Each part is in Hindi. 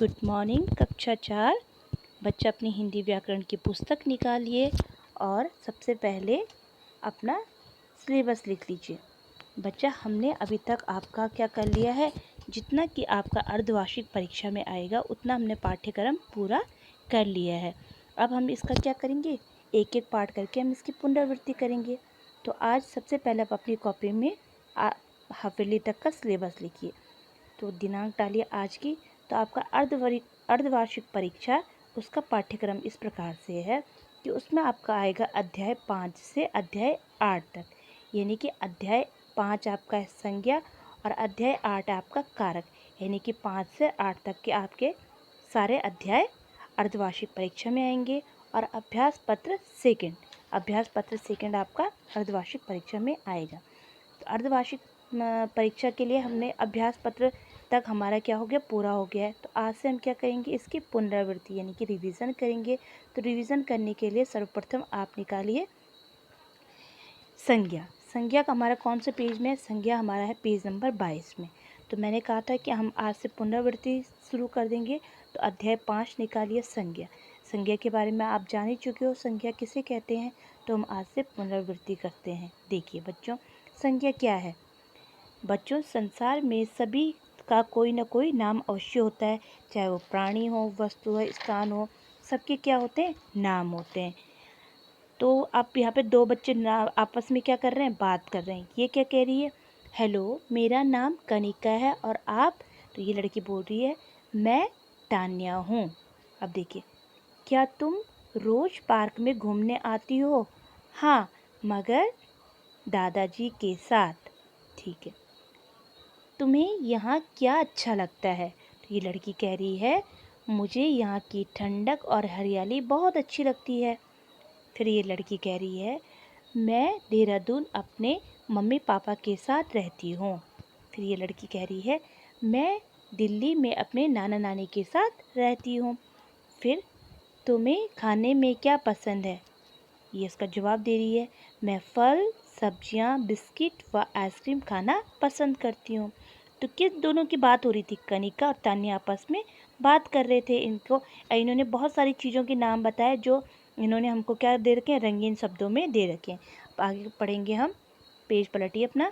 गुड मॉर्निंग कक्षा 4। बच्चा अपनी हिंदी व्याकरण की पुस्तक निकालिए और सबसे पहले अपना सिलेबस लिख लीजिए। बच्चा, हमने अभी तक आपका क्या कर लिया है, जितना कि आपका अर्धवार्षिक परीक्षा में आएगा उतना हमने पाठ्यक्रम पूरा कर लिया है। अब हम इसका क्या करेंगे, एक एक पाठ करके हम इसकी पुनरावृत्ति करेंगे। तो आज सबसे पहले आप अपनी कॉपी में हवेली तक का सिलेबस लिखिए। तो दिनांक डालिए आज की। तो आपका अर्धवार्षिक परीक्षा उसका पाठ्यक्रम इस प्रकार से है कि उसमें आपका आएगा अध्याय 5 से अध्याय 8 तक, यानी कि अध्याय 5 आपका है संज्ञा और अध्याय 8 आपका कारक, यानी कि 5 से 8 तक के आपके सारे अध्याय अर्धवार्षिक परीक्षा में आएंगे। और अभ्यास पत्र सेकंड आपका अर्धवार्षिक परीक्षा में आएगा। तो अर्धवार्षिक परीक्षा के लिए हमने अभ्यास पत्र तक हमारा क्या हो गया, पूरा हो गया है। तो आज से हम क्या करेंगे, इसकी पुनरावृत्ति यानी कि रिवीजन करेंगे। तो रिवीजन करने के लिए सर्वप्रथम आप निकालिए संज्ञा। संज्ञा का हमारा कौन से पेज में है, संज्ञा हमारा है पेज नंबर 22 में। तो मैंने कहा था कि हम आज से पुनरावृत्ति शुरू कर देंगे। तो अध्याय 5 निकालिए संज्ञा। संज्ञा के बारे में आप जान ही चुके हो, संज्ञा किसे कहते हैं। तो हम आज से पुनरावृत्ति करते हैं। देखिए बच्चों, संज्ञा क्या है। बच्चों, संसार में सभी का कोई ना कोई नाम अवश्य होता है, चाहे वो प्राणी हो, वस्तु हो, स्थान हो, सबके क्या होते हैं, नाम होते हैं। तो आप यहाँ पे दो बच्चे आपस में क्या कर रहे हैं, बात कर रहे हैं। ये क्या कह रही है, हेलो मेरा नाम कनिका है और आप। तो ये लड़की बोल रही है मैं तान्या हूँ। अब देखिए, क्या तुम रोज पार्क में घूमने आती हो। हाँ, मगर दादाजी के साथ। ठीक है। तुम्हें यहाँ क्या अच्छा लगता है। तो ये लड़की कह रही है मुझे यहाँ की ठंडक और हरियाली बहुत अच्छी लगती है। फिर ये लड़की कह रही है मैं देहरादून अपने मम्मी पापा के साथ रहती हूँ। फिर ये लड़की कह रही है मैं दिल्ली में अपने नाना नानी के साथ रहती हूँ। फिर तुम्हें खाने में क्या पसंद है। ये इसका जवाब दे रही है मैं फल, सब्जियाँ, बिस्किट व आइसक्रीम खाना पसंद करती हूँ। तो किस दोनों की बात हो रही थी, कनिका और तान्या आपस में बात कर रहे थे। इन्होंने बहुत सारी चीज़ों के नाम बताए जो इन्होंने हमको क्या दे रखे हैं, रंगीन शब्दों में दे रखे हैं। आगे पढ़ेंगे हम, पेज पलटिए अपना।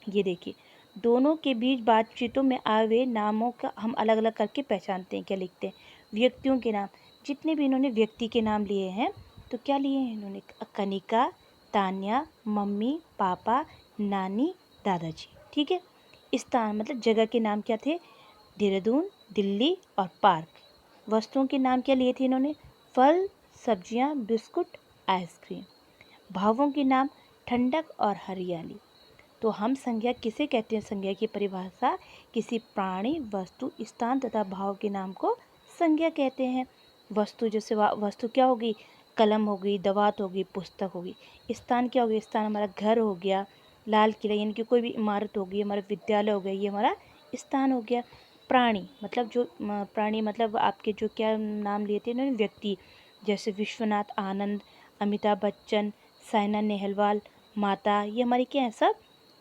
ये देखिए, दोनों के बीच बातचीतों में आए हुए नामों का हम अलग अलग करके पहचानते हैं। क्या लिखते हैं, व्यक्तियों के नाम। जितने भी इन्होंने व्यक्ति के नाम लिए हैं, तो क्या लिए हैं इन्होंने, कनिका, तान्या, मम्मी पापा, नानी, दादाजी। ठीक है। स्थान मतलब जगह के नाम क्या थे, देहरादून, दिल्ली और पार्क। वस्तुओं के नाम क्या लिए थे इन्होंने, फल, सब्जियां, बिस्कुट, आइसक्रीम। भावों के नाम ठंडक और हरियाली। तो हम संज्ञा किसे कहते हैं, संज्ञा की परिभाषा किसी प्राणी, वस्तु, स्थान तथा भाव के नाम को संज्ञा कहते हैं। वस्तु जैसे वस्तु क्या होगी, कलम होगी, दवात होगी, पुस्तक होगी। स्थान क्या होगी, स्थान हमारा घर हो गया, लाल किला यानी कि कोई भी इमारत होगी, हमारा विद्यालय हो गया, ये हमारा स्थान हो गया। प्राणी मतलब जो प्राणी मतलब आपके जो क्या नाम लिए थे इन्होंने, व्यक्ति, जैसे विश्वनाथ आनंद, अमिताभ बच्चन, साइना नेहवाल, माता, ये हमारी क्या है, सब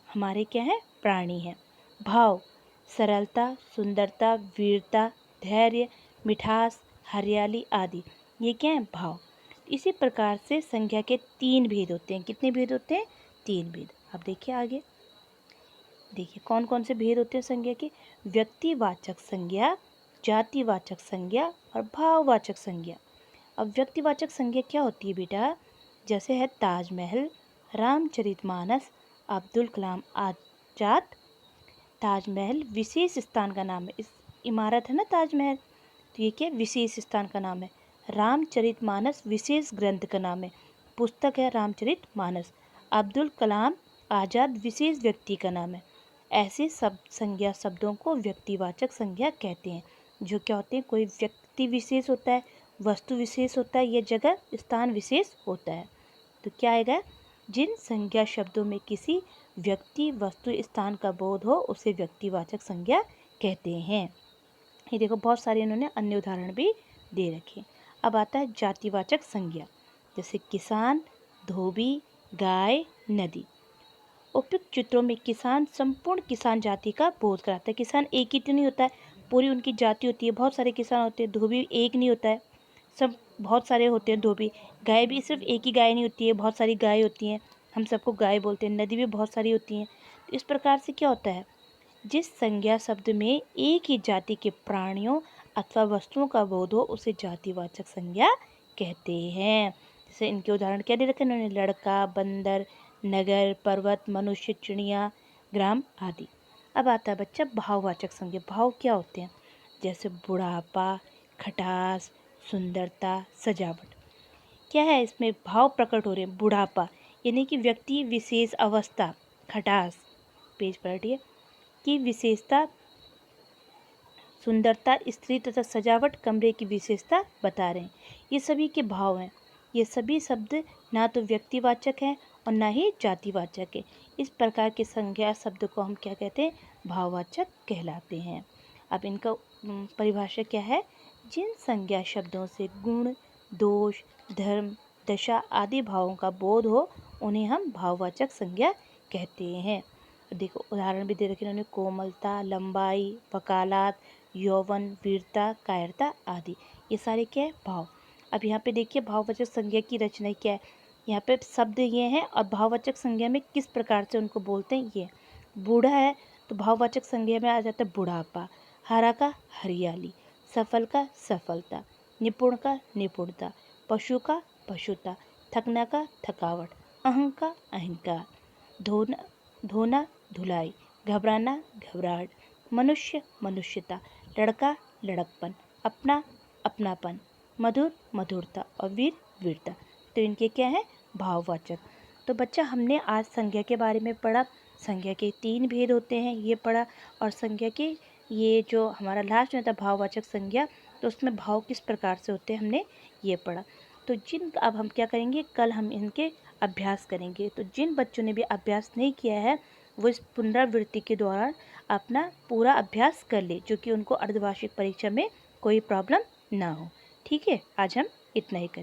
हमारे क्या है, प्राणी हैं। भाव सरलता, सुंदरता, वीरता, धैर्य, मिठास, हरियाली आदि, ये क्या है, भाव। इसी प्रकार से संज्ञा के 3 भेद होते हैं। कितने भेद होते हैं, 3 भेद। अब देखिए आगे, देखिए कौन कौन से भेद होते हैं संज्ञा के, व्यक्तिवाचक संज्ञा, जातिवाचक संज्ञा और भाववाचक संज्ञा। अब व्यक्तिवाचक संज्ञा क्या होती है बेटा, जैसे है ताजमहल, रामचरितमानस, अब्दुल कलाम आजाद। ताजमहल विशेष स्थान का नाम है, इस इमारत है ना ताजमहल, तो ये क्या विशेष स्थान का नाम है। रामचरितमानस विशेष ग्रंथ का नाम है, पुस्तक है रामचरितमानस। अब्दुल कलाम आजाद विशेष व्यक्ति का नाम है। ऐसे सब संज्ञा शब्दों को व्यक्तिवाचक संज्ञा कहते हैं, जो क्या होते हैं, कोई व्यक्ति विशेष होता है, वस्तु विशेष होता है, या जगह स्थान विशेष होता है। तो क्या आएगा, जिन संज्ञा शब्दों में किसी व्यक्ति, वस्तु, स्थान का बोध हो उसे व्यक्तिवाचक संज्ञा कहते हैं। ये देखो बहुत सारे इन्होंने अन्य उदाहरण भी दे रखे। अब आता है जातिवाचक संज्ञा, जैसे किसान, धोबी, गाय, नदी। उपयुक्त चित्रों में किसान संपूर्ण किसान जाति का बोध कराता है। किसान एक ही तो नहीं होता है, पूरी उनकी जाति होती है। बहुत सारे किसान होते हैं, धोबी एक नहीं होता है, सब बहुत सारे होते हैं धोबी। गाय भी सिर्फ एक ही गाय नहीं होती है, बहुत सारी गाय होती हैं, हम सबको गाय बोलते हैं। नदी भी बहुत सारी होती हैं। तो इस प्रकार से क्या होता है, जिस संज्ञा शब्द में एक ही जाति के प्राणियों अथवा वस्तुओं का बोध हो उसे जातिवाचक संज्ञा कहते हैं। जैसे इनके उदाहरण क्या दे रखे हैं उन्होंने, लड़का, बंदर, नगर, पर्वत, मनुष्य, चिड़िया, ग्राम आदि। अब आता है बच्चा भाववाचक संज्ञा। भाव क्या होते हैं, जैसे बुढ़ापा, खटास, सुंदरता, सजावट। क्या है इसमें भाव प्रकट हो रहे हैं। बुढ़ापा यानी कि व्यक्ति विशेष अवस्था, खटास पेज पलटिए की विशेषता, सुंदरता, स्त्री तथा सजावट कमरे की विशेषता बता रहे हैं। ये सभी के भाव हैं। ये सभी शब्द ना तो व्यक्तिवाचक हैं और ना ही जातिवाचक है। इस प्रकार के संज्ञा शब्द को हम क्या कहते हैं, भाववाचक कहलाते हैं। अब इनका परिभाषा क्या है, जिन संज्ञा शब्दों से गुण, दोष, धर्म, दशा आदि भावों का बोध हो उन्हें हम भाववाचक संज्ञा कहते हैं। देखो उदाहरण भी दे रखे उन्होंने, कोमलता, लंबाई, वकालत, यौवन, वीरता, कायरता आदि। ये सारे क्या है, भाव। अब यहाँ पे देखिए भाववाचक संज्ञा की रचना क्या है। यहाँ पे शब्द ये हैं और भाववाचक संज्ञा में किस प्रकार से उनको बोलते हैं ये। बूढ़ा है तो भाववाचक संज्ञा में आ जाता है बुढ़ापा, हरा का हरियाली, सफल का सफलता, निपुण का निपुणता, पशु का पशुता, थकना का थकावट, अहं का अहंकार, धोना धुलाई, घबराना घबराहट, मनुष्य मनुष्यता, लड़का लड़कपन, अपना अपनापन, मधुर मधुरता और वीर वीरता। तो इनके क्या है, भाववाचक। तो बच्चा हमने आज संज्ञा के बारे में पढ़ा। संज्ञा के 3 भेद होते हैं ये पढ़ा, और संज्ञा के ये जो हमारा लास्ट में था भाववाचक संज्ञा, तो उसमें भाव किस प्रकार से होते हैं हमने ये पढ़ा। तो अब हम क्या करेंगे, कल हम इनके अभ्यास करेंगे। तो जिन बच्चों ने भी अभ्यास नहीं किया है वो इस पुनरावृत्ति के दौरान अपना पूरा अभ्यास कर ले, जो कि उनको अर्धवार्षिक परीक्षा में कोई प्रॉब्लम ना हो। ठीक है, आज हम इतना ही करें।